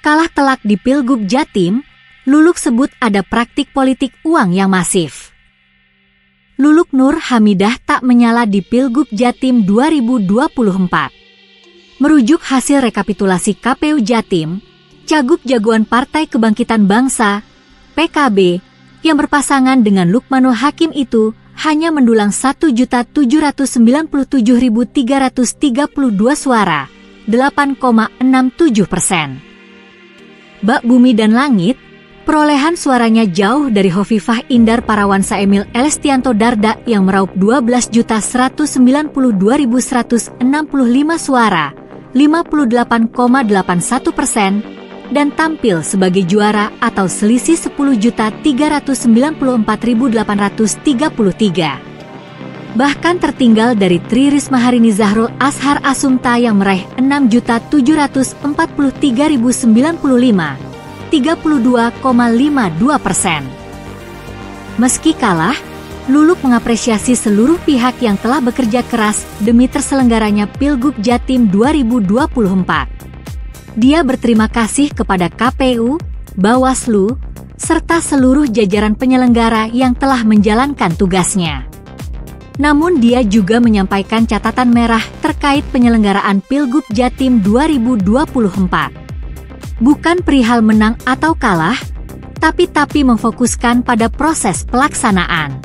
Kalah telak di Pilgub Jatim, Luluk sebut ada praktik politik uang yang masif. Luluk Nur Hamidah tak menyala di Pilgub Jatim 2024. Merujuk hasil rekapitulasi KPU Jatim, Cagup jagoan Partai Kebangkitan Bangsa, PKB, yang berpasangan dengan Lukmanul Hakim itu hanya mendulang 1.797.332 suara, 8,67%. Bak Bumi dan Langit, perolehan suaranya jauh dari Hovifah Indar Parawansa Emil Elestianto Dardak yang meraup 12.192.165 suara, 58,81%, dan tampil sebagai juara atau selisih 10.394.833. Bahkan tertinggal dari Tri Risma Harini Zahrul Ashar Asumta yang meraih 6.743.095, 32,52%. Meski kalah, Luluk mengapresiasi seluruh pihak yang telah bekerja keras demi terselenggaranya Pilgub Jatim 2024. Dia berterima kasih kepada KPU, Bawaslu, serta seluruh jajaran penyelenggara yang telah menjalankan tugasnya. Namun dia juga menyampaikan catatan merah terkait penyelenggaraan Pilgub Jatim 2024. Bukan perihal menang atau kalah, tapi memfokuskan pada proses pelaksanaan.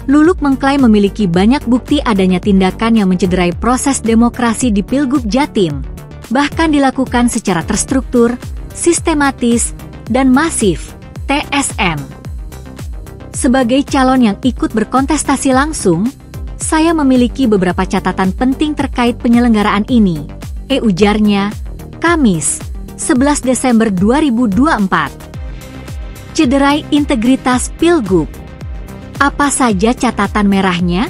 Luluk mengklaim memiliki banyak bukti adanya tindakan yang mencederai proses demokrasi di Pilgub Jatim, bahkan dilakukan secara terstruktur, sistematis, dan masif, TSM. Sebagai calon yang ikut berkontestasi langsung, saya memiliki beberapa catatan penting terkait penyelenggaraan ini, ujarnya, Kamis, 11 Desember 2024. Cederai integritas Pilgub. Apa saja catatan merahnya?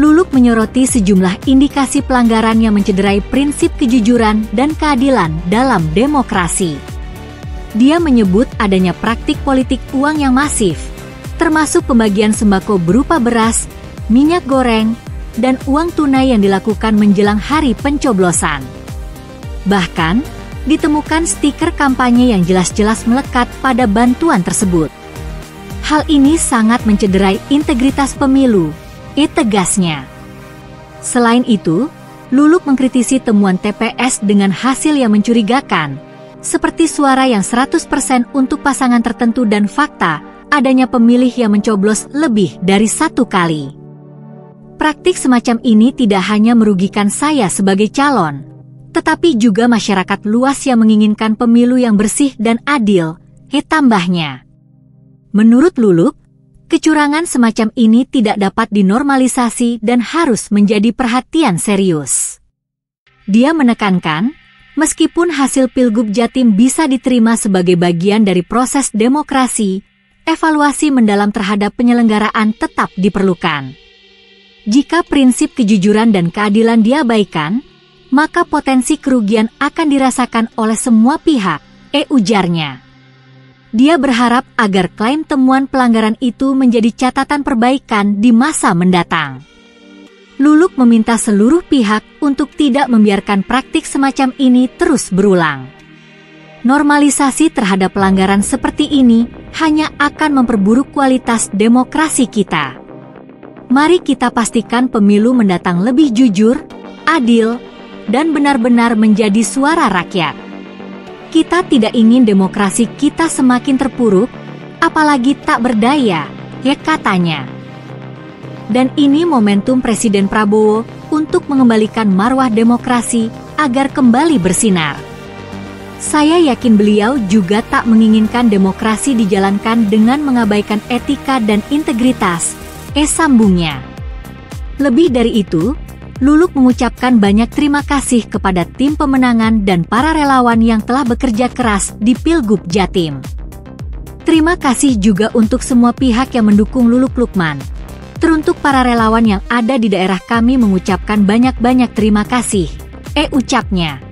Luluk menyoroti sejumlah indikasi pelanggaran yang mencederai prinsip kejujuran dan keadilan dalam demokrasi. Dia menyebut adanya praktik politik uang yang masif, termasuk pembagian sembako berupa beras, minyak goreng, dan uang tunai yang dilakukan menjelang hari pencoblosan. Bahkan, ditemukan stiker kampanye yang jelas-jelas melekat pada bantuan tersebut. Hal ini sangat mencederai integritas pemilu, tegasnya. Selain itu, Luluk mengkritisi temuan TPS dengan hasil yang mencurigakan, seperti suara yang 100% untuk pasangan tertentu dan fakta adanya pemilih yang mencoblos lebih dari satu kali. Praktik semacam ini tidak hanya merugikan saya sebagai calon, tetapi juga masyarakat luas yang menginginkan pemilu yang bersih dan adil, tambahnya. Menurut Luluk, kecurangan semacam ini tidak dapat dinormalisasi dan harus menjadi perhatian serius. Dia menekankan, meskipun hasil Pilgub Jatim bisa diterima sebagai bagian dari proses demokrasi, evaluasi mendalam terhadap penyelenggaraan tetap diperlukan. Jika prinsip kejujuran dan keadilan diabaikan, maka potensi kerugian akan dirasakan oleh semua pihak, ujarnya. Dia berharap agar klaim temuan pelanggaran itu menjadi catatan perbaikan di masa mendatang. Luluk meminta seluruh pihak untuk tidak membiarkan praktik semacam ini terus berulang. Normalisasi terhadap pelanggaran seperti ini hanya akan memperburuk kualitas demokrasi kita. Mari kita pastikan pemilu mendatang lebih jujur, adil, dan benar-benar menjadi suara rakyat. Kita tidak ingin demokrasi kita semakin terpuruk, apalagi tak berdaya, katanya. Dan ini momentum Presiden Prabowo untuk mengembalikan marwah demokrasi agar kembali bersinar. Saya yakin beliau juga tak menginginkan demokrasi dijalankan dengan mengabaikan etika dan integritas, sambungnya. Lebih dari itu, Luluk mengucapkan banyak terima kasih kepada tim pemenangan dan para relawan yang telah bekerja keras di Pilgub Jatim. Terima kasih juga untuk semua pihak yang mendukung Luluk Lukman. Teruntuk para relawan yang ada di daerah kami mengucapkan banyak-banyak terima kasih, ucapnya.